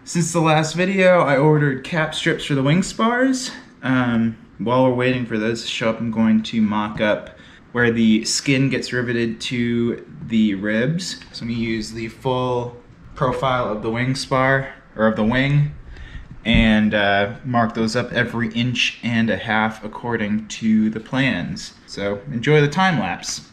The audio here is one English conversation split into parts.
Since the last video, I ordered cap strips for the wing spars. While we're waiting for those to show up, I'm going to mock up where the skin gets riveted to the ribs. So I'm going to use the full profile of the wing spar, or of the wing, and mark those up every 1.5 inches according to the plans. So enjoy the time lapse.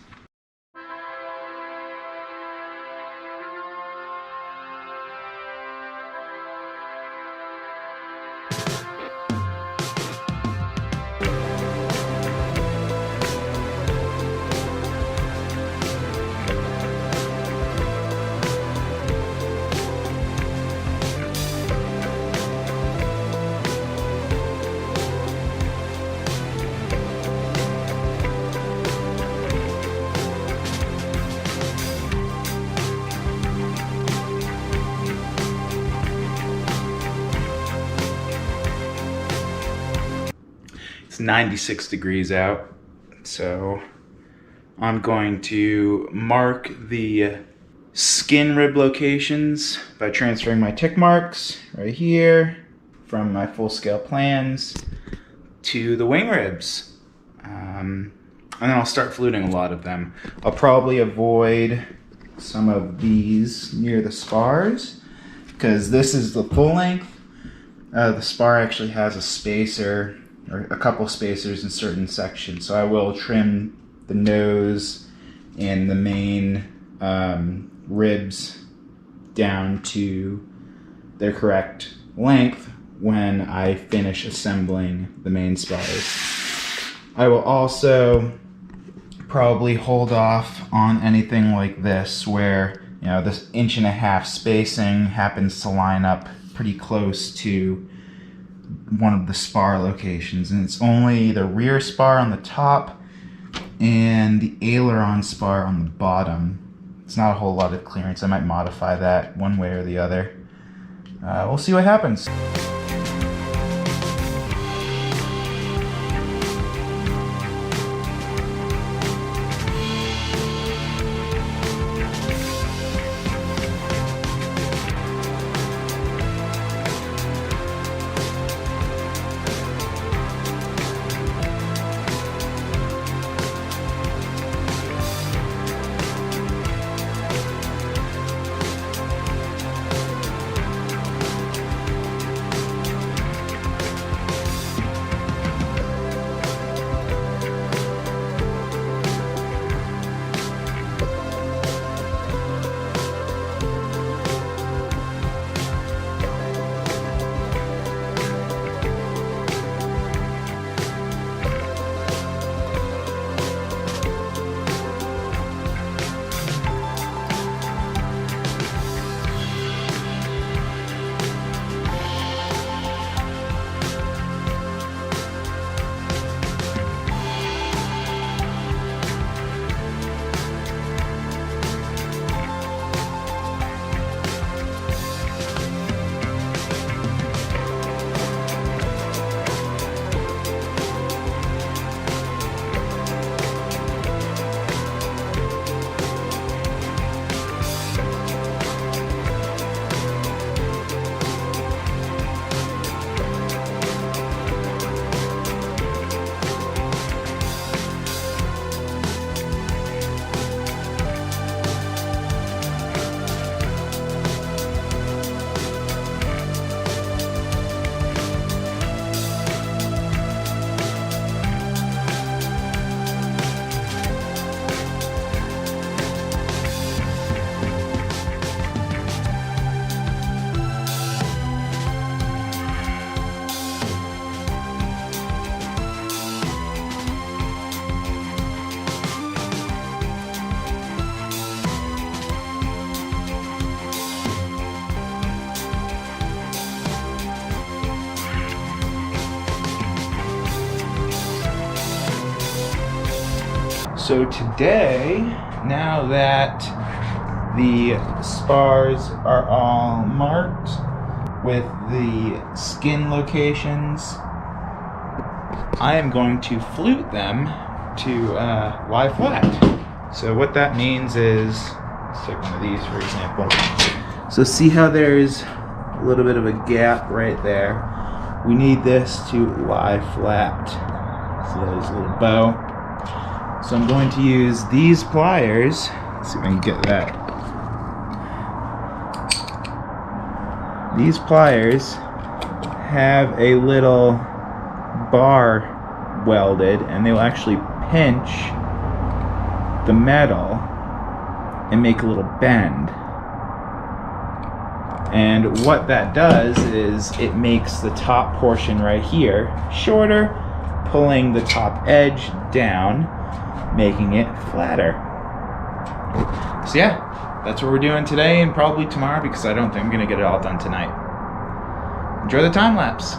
It's 96 degrees out, so I'm going to mark the skin rib locations by transferring my tick marks right here from my full scale plans to the wing ribs. And then I'll start fluting a lot of them. I'll probably avoid some of these near the spars because this is the full length. The spar actually has a spacer, or a couple spacers in certain sections, so I will trim the nose and the main ribs down to their correct length when I finish assembling the main spars. I will also probably hold off on anything like this where, you know, this 1.5 inch spacing happens to line up pretty close to one of the spar locations, and it's only the rear spar on the top and the aileron spar on the bottom. It's not a whole lot of clearance. I might modify that one way or the other. We'll see what happens. So today, now that the spars are all marked with the skin locations, I am going to flute them to lie flat. So what that means is, let's take one of these for example. So see how there's a little bit of a gap right there. We need this to lie flat. So there's a little bow. So I'm going to use these pliers. Let's see if I can get that. These pliers have a little bar welded, and they will actually pinch the metal and make a little bend. And what that does is it makes the top portion right here shorter, pulling the top edge down, making it flatter. So yeah, that's what we're doing today and probably tomorrow, because I don't think I'm gonna get it all done tonight. Enjoy the time lapse.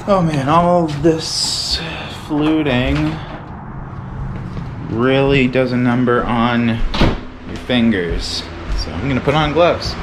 Oh man, all this fluting really does a number on your fingers. So I'm gonna put on gloves.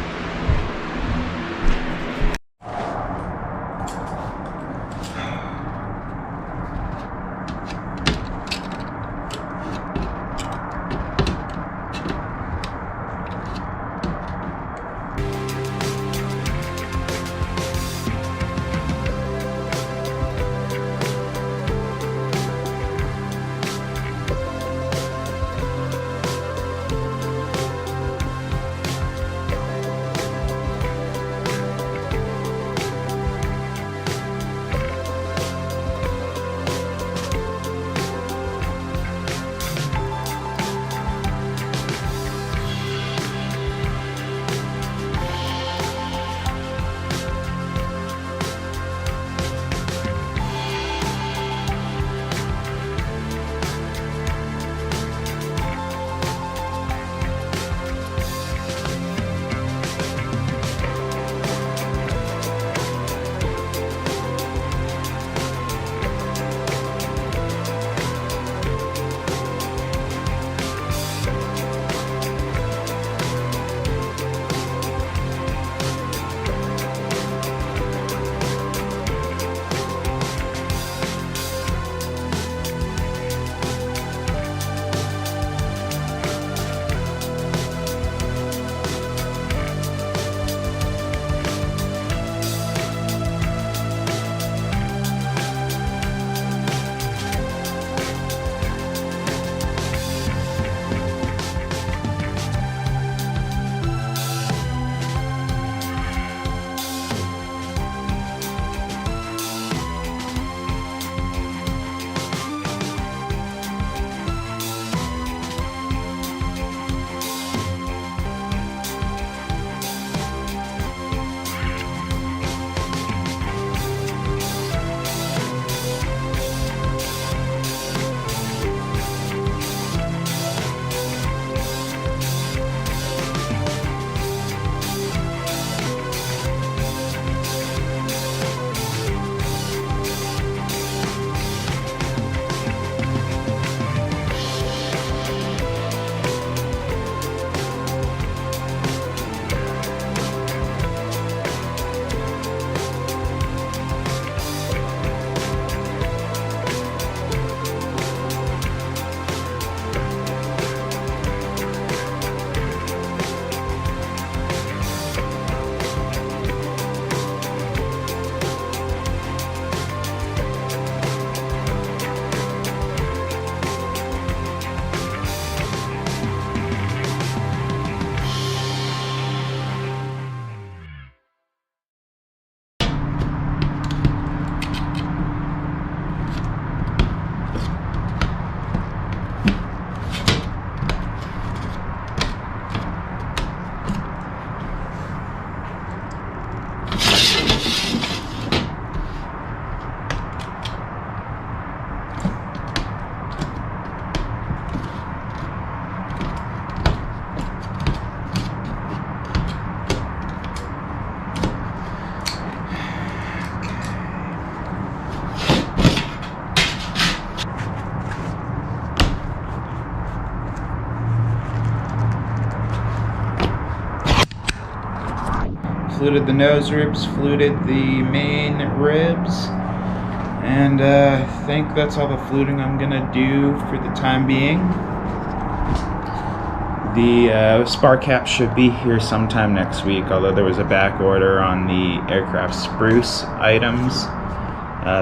fluted the nose ribs, fluted the main ribs, and I think that's all the fluting I'm gonna do for the time being. The spar cap should be here sometime next week, although there was a back order on the Aircraft Spruce items,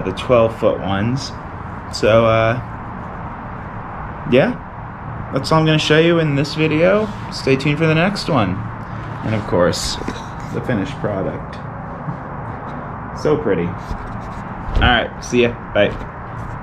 the 12-foot ones. So yeah, that's all I'm going to show you in this video. Stay tuned for the next one. And of course, the finished product. So pretty. Alright, see ya. Bye.